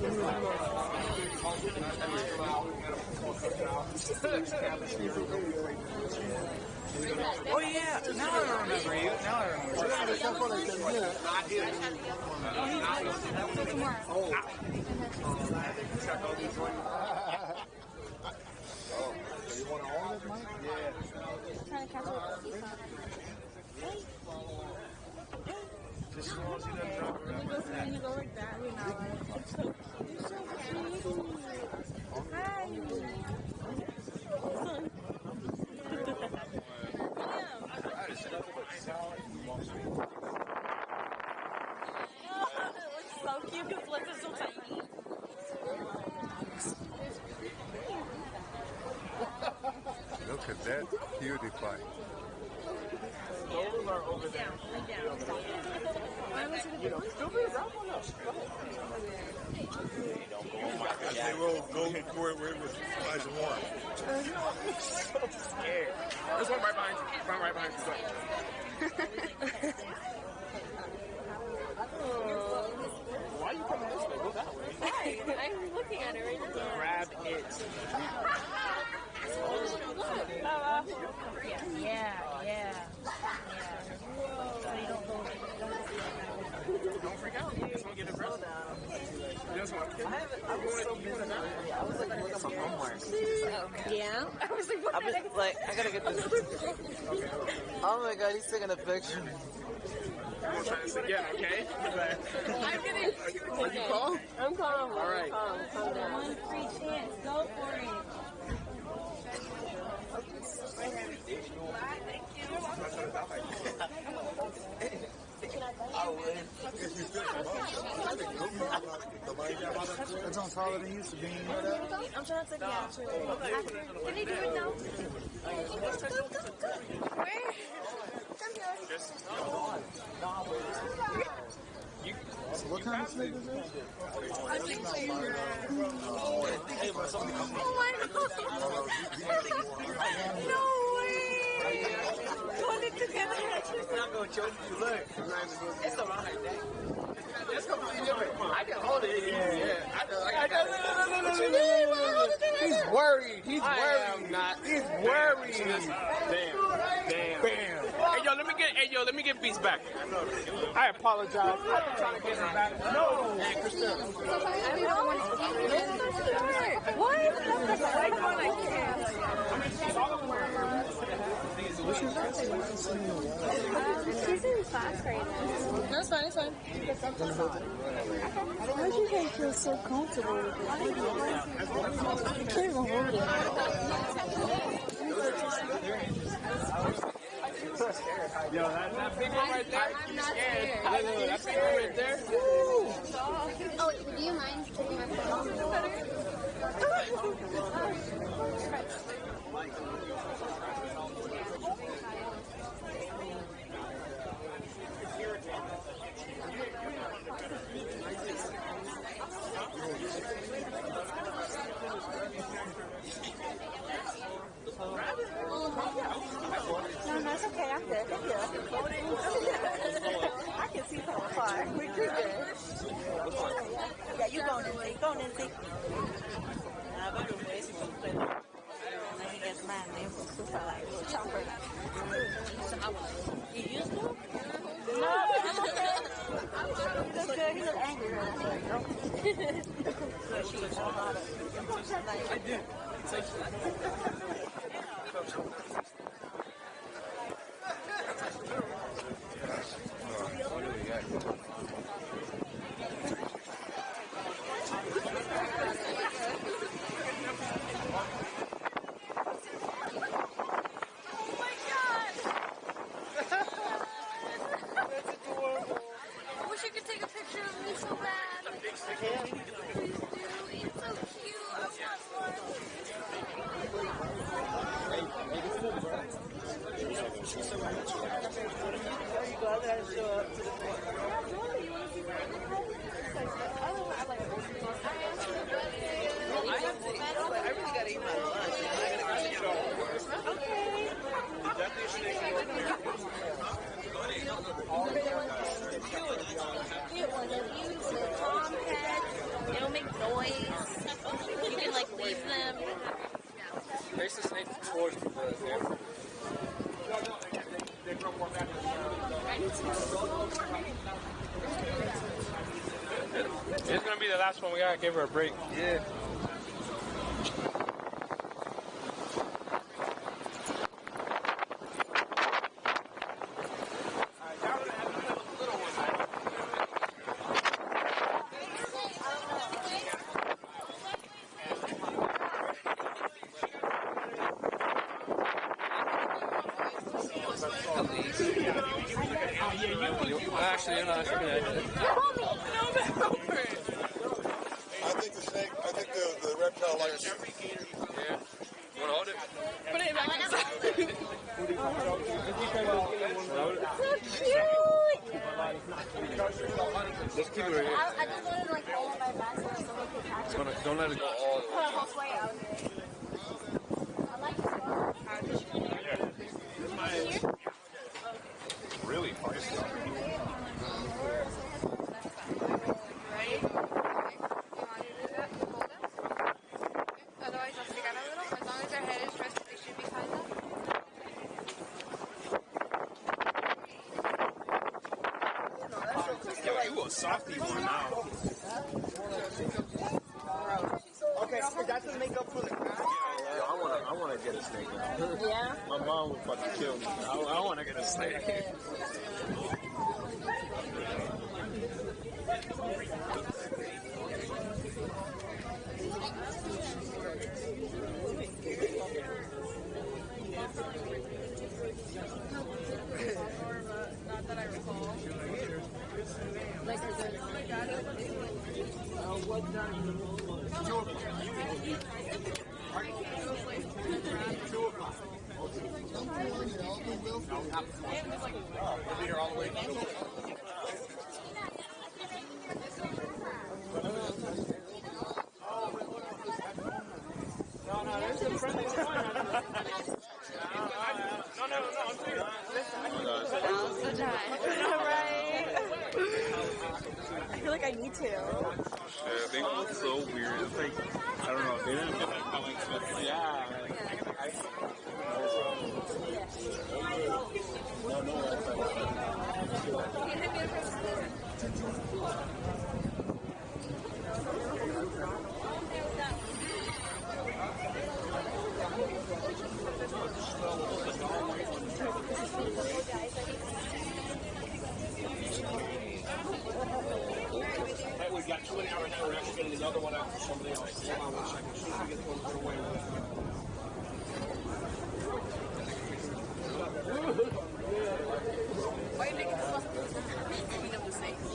Oh yeah, now I remember you. Now I You want all of it, Mike? Yeah. Trying to catch up. just as long as you don't drop it. When you go like that, you know, it's so cute. Hi. It looks so cute. His legs are so tiny. Look at that cutie pie. Those are over there. They will go where it was nice and warm. I'm so scared. There's one right behind you. Right behind you. Why are you coming this way? Go that way. I'm looking at it right now. Grab it. Yeah. Don't freak out. You just want to get aggressive. You just want to. I was so busy. I was like, look at my homework. Yeah? I was I gotta get this. Oh my god, he's taking a picture. I'm trying to say, yeah, okay? I'm gonna. Are you calm? I'm calm. All right. Calm down. One free chance. Go for it. It's on taller than it used to be. You know that? I'm trying to take it out too. Can you do it now? Where? Come here. So what kind of snake is this? Oh my god! No way! Hold it together. It's not gonna choke you. Look, it's around like that. It's completely different. I can hold it. Yeah. He's worried. He's worried. I'm not. He's worried. Damn. Hey yo, let me get Beats back. I apologize. I've been trying to get him back. No. Hey, Christina. What? That's the right one. I can't. She's in class right now. No, it's fine, it's fine. How do you guys feel so comfortable with it? I can't even hold it. Yo, that big one right there. I'm not scared. That big one right there. Oh, do you mind taking my phone? No, it's okay. I'm good. Thank you. I can see from afar. We're good. Yeah, you go, Nancy. Go, Nancy. That's mine. They were super like little chopper. You used to? No. He looked good. He looked angry. She was so hot. I did. It'll make the last one. We gotta give her a break. Yeah. Actually, you're not. I think the snake, I think the reptile likes it. Yeah. You wanna hold it? Put it back inside. So cute. Just keep it right here. I just wanted to like hold on my back so someone could catch it. Don't let it go all the way. Put a whole way out here. I like this one. Really nice. Ready? You want to do that? Hold it. Otherwise, they'll stick out a little. As long as their head is rested, they should be fine though. Yo, you a softy one now. Okay, so that doesn't make up for the crack. Yo, I wanna get a snake now. Yeah. My mom would fucking kill me. I wanna get a snake. Not that I recall. I feel like I need to. Yeah, they look so weird. It's like, I don't know, they didn't feel like how expensive. Yeah. We got 2 hours now. We're actually getting another one out for somebody else. Hold on 1 second. As soon as we get one put away. Why are you making this one? You know the snakes.